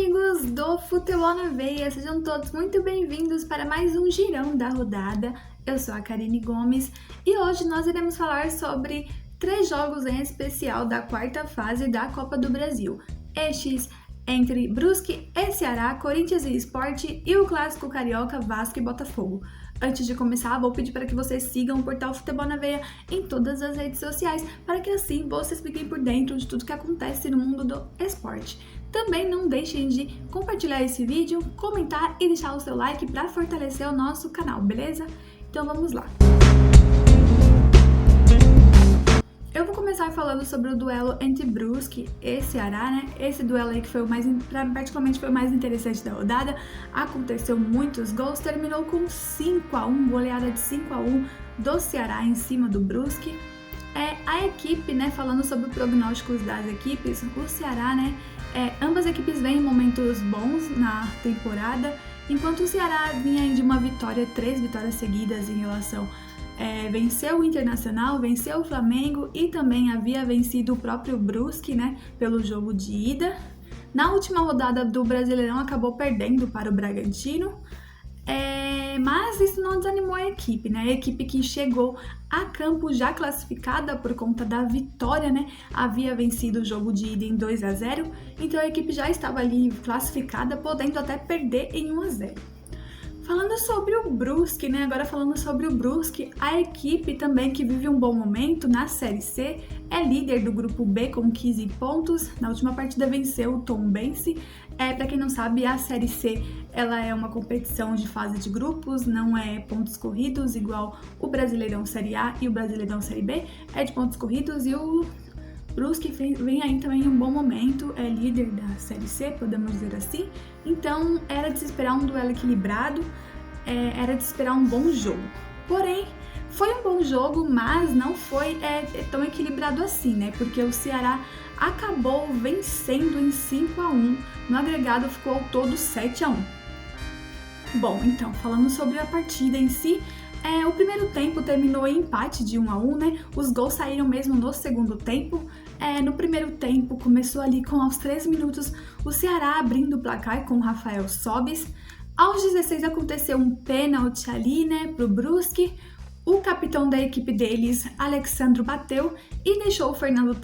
amigos do Futebol na Veia, sejam todos muito bem-vindos para mais um girão da rodada. Eu sou a Karine Gomes e hoje nós iremos falar sobre 3 jogos em especial da quarta fase da Copa do Brasil. Estes entre Brusque e Ceará, Corinthians e Sport e o clássico carioca Vasco e Botafogo. Antes de começar, vou pedir para que vocês sigam o portal Futebol na Veia em todas as redes sociais, para que assim vocês fiquem por dentro de tudo que acontece no mundo do esporte. Também não deixem de compartilhar esse vídeo, comentar e deixar o seu like para fortalecer o nosso canal, beleza? Então vamos lá! Eu vou começar falando sobre o duelo entre Brusque e Ceará, né? Esse duelo aí que foi particularmente foi o mais interessante da rodada. Aconteceu muitos gols, terminou com 5-1, goleada de 5-1 do Ceará em cima do Brusque. A equipe, né, falando sobre os prognósticos das equipes, o Ceará, né, ambas equipes vêm em momentos bons na temporada, enquanto o Ceará vinha de uma vitória, 3 vitórias seguidas em relação venceu o Internacional, venceu o Flamengo e também havia vencido o próprio Brusque, né, pelo jogo de ida. Na última rodada do Brasileirão acabou perdendo para o Bragantino, mas isso não desanimou a equipe, né? A equipe que chegou a campo já classificada por conta da vitória, né? Havia vencido o jogo de ida em 2-0, então a equipe já estava ali classificada, podendo até perder em 1-0. Falando sobre o Brusque, né? Agora falando sobre o Brusque, a equipe também que vive um bom momento na Série C, é líder do grupo B com 15 pontos. Na última partida venceu o Tombense. Para quem não sabe, a Série C ela é uma competição de fase de grupos, não é pontos corridos igual o Brasileirão Série A e o Brasileirão Série B, é de pontos corridos e o Brusque vem aí também em um bom momento, é líder da Série C, podemos dizer assim. Então era de se esperar um duelo equilibrado, era de se esperar um bom jogo. Porém, foi um bom jogo, mas não foi tão equilibrado assim, né? Porque o Ceará acabou vencendo em 5-1, no agregado ficou ao todo 7-1. Bom, então, falando sobre a partida em si, o primeiro tempo terminou em empate de 1-1, né? Os gols saíram mesmo no segundo tempo. No primeiro tempo, começou ali com aos 3 minutos o Ceará abrindo o placar com o Rafael Sobis. Aos 16 aconteceu um pênalti ali, né, pro Brusque. O capitão da equipe deles, Alexandro, bateu e deixou o Fernando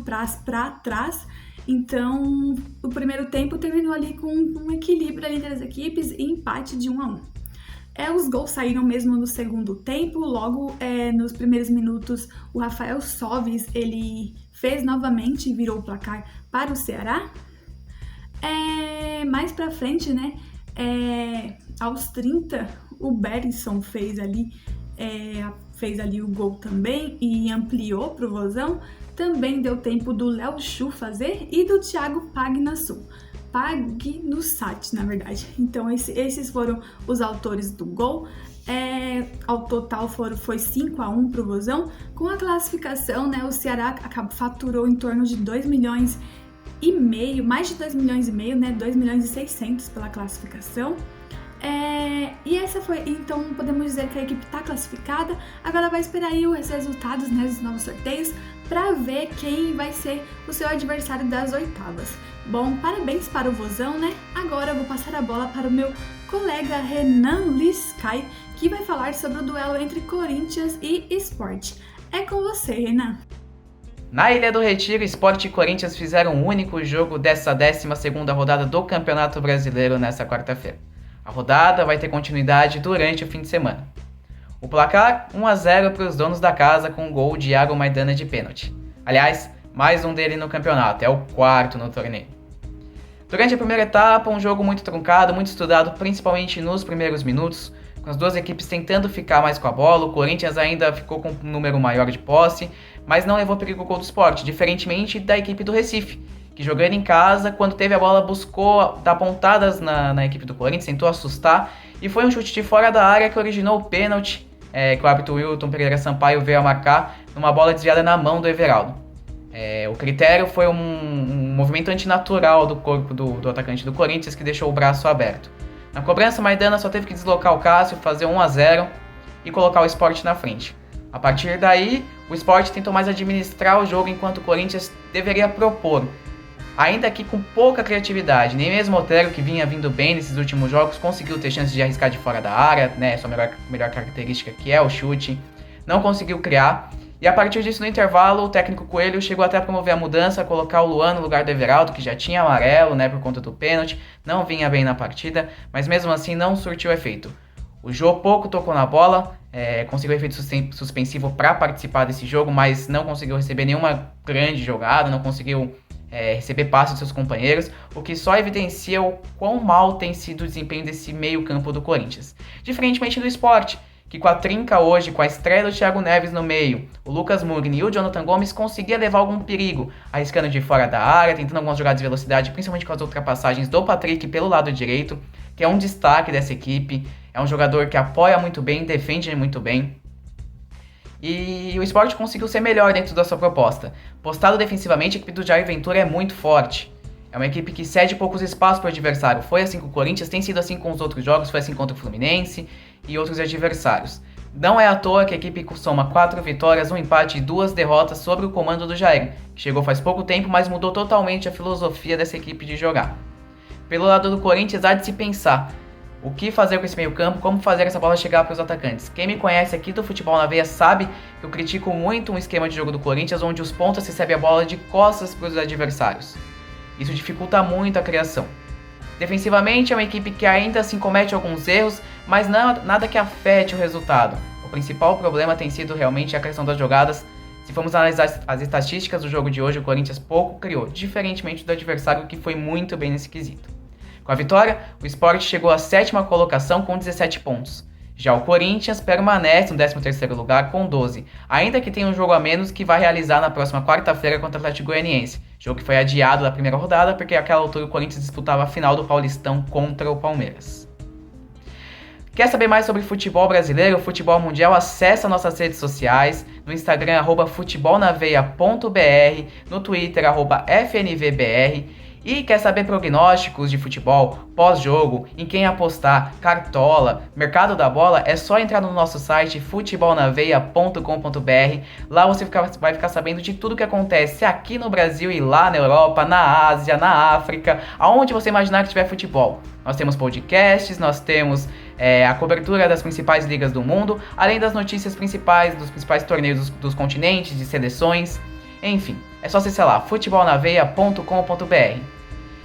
Praz para trás. Então, o primeiro tempo terminou ali com um equilíbrio ali entre as equipes e empate de 1-1. Os gols saíram mesmo no segundo tempo, logo nos primeiros minutos o Rafael Sobis, ele fez novamente e virou o placar para o Ceará. Mais pra frente, né, aos 30, o Berisson fez ali o gol também e ampliou pro Vozão. Também deu tempo do Léo Chu fazer e do Thiago Pagnussat, na verdade. Então esses foram os autores do gol. Ao total foi 5-1 pro Vozão. Com a classificação, né, o Ceará faturou em torno de 2,5 milhões, mais de 2,5 milhões, né, 2,6 milhões pela classificação. E essa foi, então podemos dizer que a equipe está classificada. Agora vai esperar aí os resultados, né, dos novos sorteios para ver quem vai ser o seu adversário das oitavas. Bom, parabéns para o Vozão, né? Agora eu vou passar a bola para o meu colega Renan Liscay, que vai falar sobre o duelo entre Corinthians e Sport. É com você, Renan. Na Ilha do Retiro, Sport e Corinthians fizeram o único jogo dessa 12ª rodada do Campeonato Brasileiro nesta quarta-feira. A rodada vai ter continuidade durante o fim de semana. O placar 1-0 para os donos da casa com o gol de Iago Maidana de pênalti. Aliás, mais um dele no campeonato, é o 4º no torneio. Durante a primeira etapa, um jogo muito truncado, muito estudado, principalmente nos primeiros minutos, com as duas equipes tentando ficar mais com a bola. O Corinthians ainda ficou com um número maior de posse, mas não levou perigo o gol do Sport, diferentemente da equipe do Recife, que jogando em casa, quando teve a bola, buscou dar pontadas na equipe do Corinthians, tentou assustar, e foi um chute de fora da área que originou o pênalti, que o árbitro Wilton Pereira Sampaio veio a marcar numa bola desviada na mão do Everaldo. O critério foi um movimento antinatural do corpo do atacante do Corinthians, que deixou o braço aberto. Na cobrança, Maidana só teve que deslocar o Cássio, fazer 1-0 e colocar o Sport na frente. A partir daí, o Sport tentou mais administrar o jogo, enquanto o Corinthians deveria propor. Ainda que com pouca criatividade, nem mesmo o Otero, que vinha vindo bem nesses últimos jogos, conseguiu ter chances de arriscar de fora da área, né, sua melhor característica, que é o chute, não conseguiu criar. E a partir disso, no intervalo, o técnico Coelho chegou até a promover a mudança, colocar o Luan no lugar do Everaldo, que já tinha amarelo, né, por conta do pênalti, não vinha bem na partida, mas mesmo assim não surtiu efeito. O Jô pouco tocou na bola, conseguiu efeito suspensivo para participar desse jogo, mas não conseguiu receber nenhuma grande jogada, não conseguiu receber passes dos seus companheiros, o que só evidencia o quão mal tem sido o desempenho desse meio campo do Corinthians. Diferentemente do Sport, que com a trinca hoje, com a estreia do Thiago Neves no meio, o Lucas Mugni e o Jonathan Gomes conseguia levar algum perigo, arriscando de fora da área, tentando algumas jogadas de velocidade, principalmente com as ultrapassagens do Patrick pelo lado direito, que é um destaque dessa equipe, é um jogador que apoia muito bem, defende muito bem. E o Sport conseguiu ser melhor dentro da sua proposta. Postado defensivamente, a equipe do Jair Ventura é muito forte. É uma equipe que cede poucos espaços para o adversário. Foi assim com o Corinthians, tem sido assim com os outros jogos, foi assim contra o Fluminense e outros adversários. Não é à toa que a equipe soma 4 vitórias, 1 empate e 2 derrotas sobre o comando do Jair, que chegou faz pouco tempo, mas mudou totalmente a filosofia dessa equipe de jogar. Pelo lado do Corinthians, há de se pensar o que fazer com esse meio campo, como fazer essa bola chegar para os atacantes. Quem me conhece aqui do Futebol na Veia sabe que eu critico muito um esquema de jogo do Corinthians onde os pontas recebem a bola de costas para os adversários. Isso dificulta muito a criação. Defensivamente é uma equipe que ainda assim comete alguns erros, mas nada que afete o resultado. O principal problema tem sido realmente a questão das jogadas. Se formos analisar as estatísticas do jogo de hoje, o Corinthians pouco criou, diferentemente do adversário que foi muito bem nesse quesito. Com a vitória, o Sport chegou à 7ª colocação com 17 pontos. Já o Corinthians permanece no 13º lugar com 12, ainda que tenha um jogo a menos que vai realizar na próxima quarta-feira contra o Atlético Goianiense, jogo que foi adiado da primeira rodada porque àquela altura o Corinthians disputava a final do Paulistão contra o Palmeiras. Quer saber mais sobre futebol brasileiro, futebol mundial? Acesse nossas redes sociais, no Instagram @futebolnaveia.br, no Twitter @FNVBR. E quer saber prognósticos de futebol, pós-jogo, em quem apostar, cartola, mercado da bola? É só entrar no nosso site futebolnaveia.com.br. Lá você vai ficar sabendo de tudo que acontece aqui no Brasil e lá na Europa, na Ásia, na África, aonde você imaginar que tiver futebol. Nós temos podcasts, nós temos a cobertura das principais ligas do mundo, além das notícias principais dos principais torneios dos continentes, de seleções. Enfim, é só acessar lá, futebolnaveia.com.br.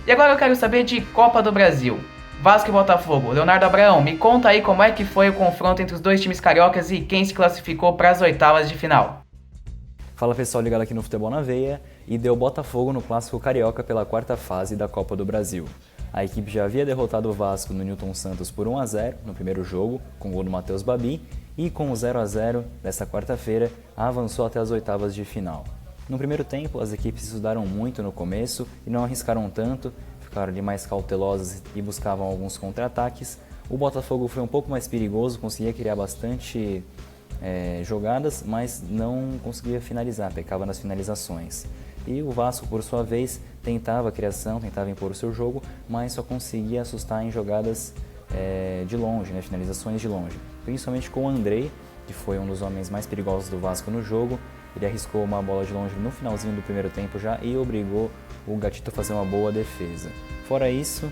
E agora eu quero saber de Copa do Brasil. Vasco e Botafogo. Leonardo Abraão, me conta aí como é que foi o confronto entre os dois times cariocas e quem se classificou para as oitavas de final. Fala pessoal ligado aqui no Futebol na Veia, e deu Botafogo no Clássico Carioca pela 4ª fase da Copa do Brasil. A equipe já havia derrotado o Vasco no Newton Santos por 1-0 no primeiro jogo, com o gol do Matheus Babi, e com o 0-0 desta quarta-feira avançou até as oitavas de final. No primeiro tempo, as equipes estudaram muito no começo e não arriscaram tanto, ficaram ali mais cautelosas e buscavam alguns contra-ataques. O Botafogo foi um pouco mais perigoso, conseguia criar bastante jogadas, mas não conseguia finalizar, pecava nas finalizações. E o Vasco, por sua vez, tentava a criação, tentava impor o seu jogo, mas só conseguia assustar em jogadas de longe, né, finalizações de longe. Principalmente com o Andrei, que foi um dos homens mais perigosos do Vasco no jogo. Ele arriscou uma bola de longe no finalzinho do primeiro tempo já e obrigou o Gatito a fazer uma boa defesa. Fora isso,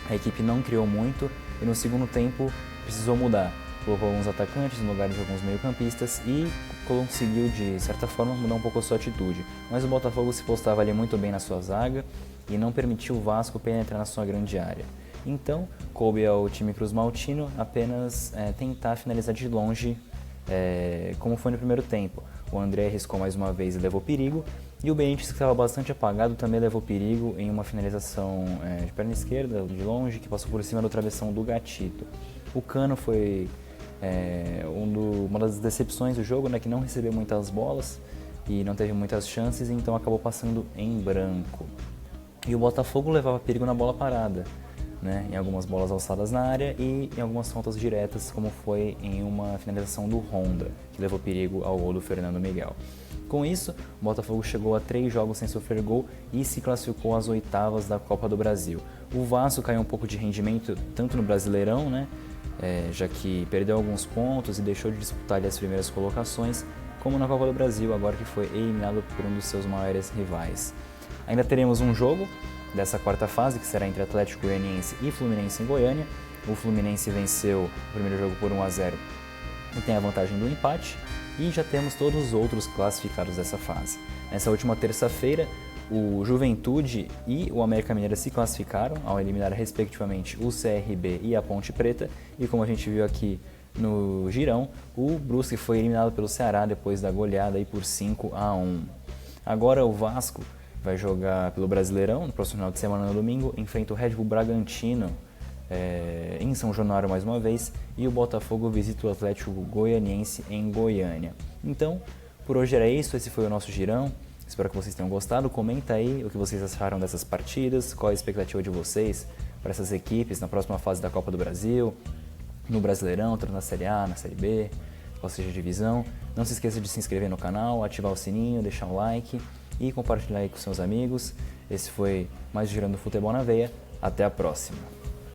a equipe não criou muito e no segundo tempo precisou mudar. Colocou alguns atacantes no lugar de alguns meio-campistas e conseguiu, de certa forma, mudar um pouco a sua atitude. Mas o Botafogo se postava ali muito bem na sua zaga e não permitiu o Vasco penetrar na sua grande área. Então, coube ao time cruzmaltino apenas tentar finalizar de longe, como foi no primeiro tempo. O André arriscou mais uma vez e levou perigo, e o Benítez, que estava bastante apagado, também levou perigo em uma finalização de perna esquerda, de longe, que passou por cima do travessão do Gatito. O Cano foi uma das decepções do jogo, né, que não recebeu muitas bolas e não teve muitas chances, então acabou passando em branco. E o Botafogo levava perigo na bola parada, né, em algumas bolas alçadas na área e em algumas faltas diretas, como foi em uma finalização do Honda, que levou perigo ao gol do Fernando Miguel. Com isso, o Botafogo chegou a 3 jogos sem sofrer gol e se classificou às oitavas da Copa do Brasil. O Vasco caiu um pouco de rendimento, tanto no Brasileirão, né, já que perdeu alguns pontos e deixou de disputar ali as primeiras colocações, como na Copa do Brasil, agora que foi eliminado por um dos seus maiores rivais. Ainda teremos um jogo dessa quarta fase, que será entre Atlético Goianiense e Fluminense em Goiânia. O Fluminense venceu o primeiro jogo por 1-0 e tem a vantagem do empate. E já temos todos os outros classificados dessa fase. Nessa última terça-feira, o Juventude e o América Mineiro se classificaram ao eliminar respectivamente o CRB e a Ponte Preta. E como a gente viu aqui no girão, o Brusque foi eliminado pelo Ceará depois da goleada aí por 5-1. Agora o Vasco vai jogar pelo Brasileirão no próximo final de semana, no domingo, enfrenta o Red Bull Bragantino em São Januário mais uma vez, e o Botafogo visita o Atlético Goianiense em Goiânia. Então, por hoje era isso, esse foi o nosso girão. Espero que vocês tenham gostado. Comenta aí o que vocês acharam dessas partidas, qual a expectativa de vocês para essas equipes na próxima fase da Copa do Brasil, no Brasileirão, tanto na Série A, na Série B, qual seja a divisão. Não se esqueça de se inscrever no canal, ativar o sininho, deixar um like e compartilhar aí com seus amigos. Esse foi mais o Girão do Futebol na Veia. Até a próxima!